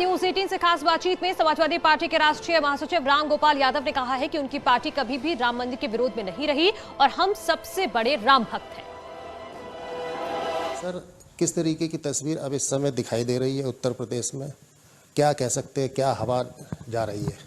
News 18 से खास बातचीत में समाजवादी पार्टी के राष्ट्रीय महासचिव राम गोपाल यादव ने कहा है कि उनकी पार्टी कभी भी राम मंदिर के विरोध में नहीं रही और हम सबसे बड़े राम भक्त हैं। सर, किस तरीके की तस्वीर अब इस समय दिखाई दे रही है उत्तर प्रदेश में? क्या कह सकते हैं, क्या हवा जा रही है?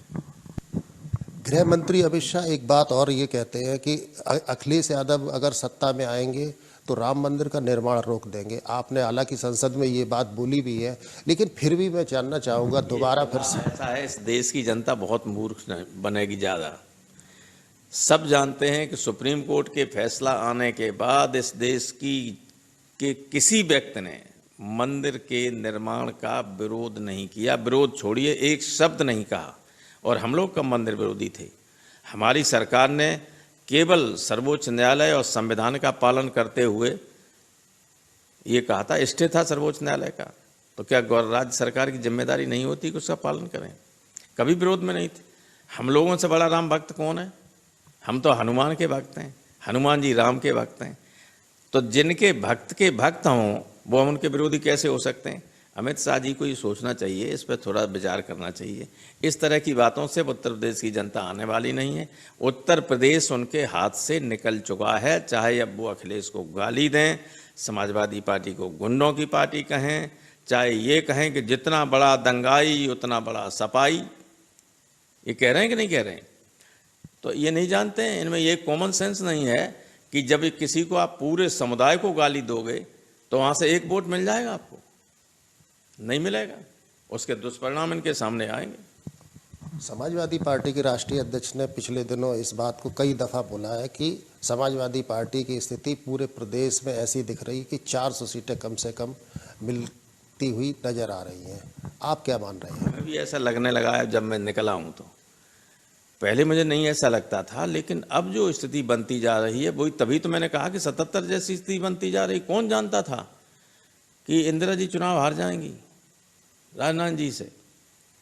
गृह मंत्री अमित शाह एक बात और ये कहते हैं कि अखिलेश यादव अगर सत्ता में आएंगे तो राम मंदिर का निर्माण रोक देंगे। आपने हालांकि संसद में ये बात बोली भी है, लेकिन फिर भी मैं जानना चाहूँगा दोबारा फिर से। ऐसा है, इस देश की जनता बहुत मूर्ख बनेगी ज़्यादा। सब जानते हैं कि सुप्रीम कोर्ट के फैसला आने के बाद इस देश के किसी व्यक्ति ने मंदिर के निर्माण का विरोध नहीं किया। विरोध छोड़िए, एक शब्द नहीं कहा। और हम लोग कब मंदिर विरोधी थे? हमारी सरकार ने केवल सर्वोच्च न्यायालय और संविधान का पालन करते हुए ये कहा था, स्टे था सर्वोच्च न्यायालय का, तो क्या राज्य सरकार की जिम्मेदारी नहीं होती कि उसका पालन करें? कभी विरोध में नहीं थे। हम लोगों से बड़ा राम भक्त कौन है? हम तो हनुमान के भक्त हैं। हनुमान जी राम के भक्त हैं। तो जिनके भक्त के भक्त हों वो हम उनके विरोधी कैसे हो सकते हैं? अमित शाह जी को ये सोचना चाहिए, इस पर थोड़ा विचार करना चाहिए। इस तरह की बातों से उत्तर प्रदेश की जनता आने वाली नहीं है। उत्तर प्रदेश उनके हाथ से निकल चुका है। चाहे अब वो अखिलेश को गाली दें, समाजवादी पार्टी को गुंडों की पार्टी कहें, चाहे ये कहें कि जितना बड़ा दंगाई उतना बड़ा सपाई, ये कह रहे हैं कि नहीं कह रहे हैं? तो ये नहीं जानते हैं, इनमें ये कॉमन सेंस नहीं है कि जब किसी को आप पूरे समुदाय को गाली दोगे तो वहाँ से एक वोट मिल जाएगा आपको? नहीं मिलेगा। उसके दुष्परिणाम इनके सामने आएंगे। समाजवादी पार्टी के राष्ट्रीय अध्यक्ष ने पिछले दिनों इस बात को कई दफ़ा बोला है कि समाजवादी पार्टी की स्थिति पूरे प्रदेश में ऐसी दिख रही कि 400 सीटें कम से कम मिलती हुई नजर आ रही हैं। आप क्या मान रहे हैं? हमें भी ऐसा लगने लगा है जब मैं निकला हूँ। तो पहले मुझे नहीं ऐसा लगता था, लेकिन अब जो स्थिति बनती जा रही है वही, तभी तो मैंने कहा कि 77 जैसी स्थिति बनती जा रही। कौन जानता था कि इंदिरा जी चुनाव हार जाएंगी राजनाथ जी से?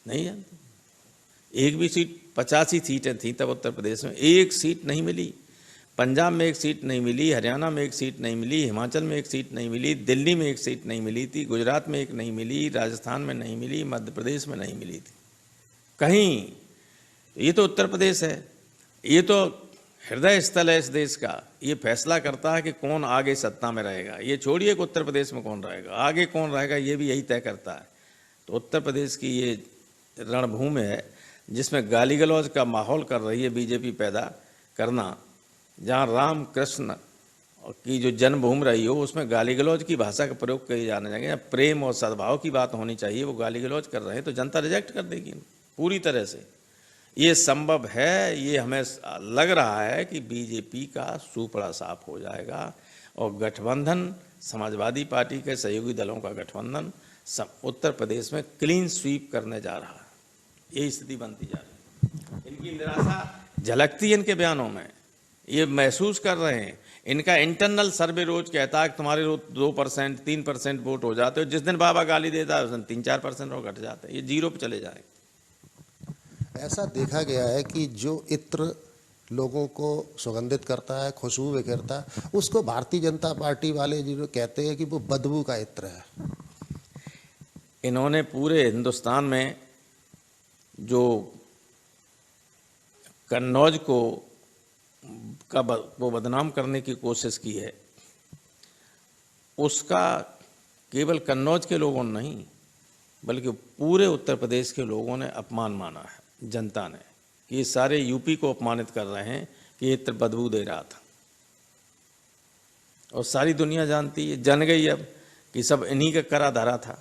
नहीं जानते। एक भी सीट, 85 सीटें थी तब उत्तर प्रदेश में, एक सीट नहीं मिली। पंजाब में एक सीट नहीं मिली, हरियाणा में एक सीट नहीं मिली, हिमाचल में एक सीट नहीं मिली, दिल्ली में एक सीट नहीं मिली थी, गुजरात में एक नहीं मिली, राजस्थान में नहीं मिली, मध्य प्रदेश में नहीं मिली थी कहीं। ये तो उत्तर प्रदेश है, ये तो हृदय स्थल है इस देश का। ये फैसला करता है कि कौन आगे सत्ता में रहेगा। ये छोड़िए कि उत्तर प्रदेश में कौन रहेगा, आगे कौन रहेगा ये भी यही तय करता है। तो उत्तर प्रदेश की ये रणभूमि है जिसमें गाली गलौज का माहौल कर रही है बीजेपी पैदा करना। जहाँ राम कृष्ण की जो जन्मभूमि रही हो उसमें गाली गलौज की भाषा का प्रयोग किए जाने लगे। प्रेम और सद्भाव की बात होनी चाहिए, वो गाली गलौज कर रहे हैं तो जनता रिजेक्ट कर देगी पूरी तरह से। ये संभव है। ये हमें लग रहा है कि बीजेपी का सूपड़ा साफ हो जाएगा और गठबंधन, समाजवादी पार्टी के सहयोगी दलों का गठबंधन उत्तर प्रदेश में क्लीन स्वीप करने जा रहा है। यही स्थिति बनती जा रही है। इनकी निराशा झलकती है इनके बयानों में, ये महसूस कर रहे हैं। इनका इंटरनल सर्वे रोज कहता है कि तुम्हारे 2%, 3% वोट हो जाते हो। जिस दिन बाबा गाली देता है उस दिन 3-4% और घट जाते हैं। ये जीरो पे चले जाएंगे। ऐसा देखा गया है कि जो इत्र लोगों को सुगंधित करता है, खुशबू बिखेरता है, उसको भारतीय जनता पार्टी वाले जो कहते हैं कि वो बदबू का इत्र है। इन्होंने पूरे हिंदुस्तान में जो कन्नौज को बदनाम करने की कोशिश की है, उसका केवल कन्नौज के लोगों ने नहीं बल्कि पूरे उत्तर प्रदेश के लोगों ने अपमान माना है। जनता ने कि ये सारे यूपी को अपमानित कर रहे हैं कि ये इत्र बदबू दे रहा था। और सारी दुनिया जानती है, जान गई अब कि सब इन्हीं का करा धरा था,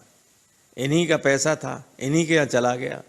इन्हीं का पैसा था, इन्हीं के यहाँ चला गया।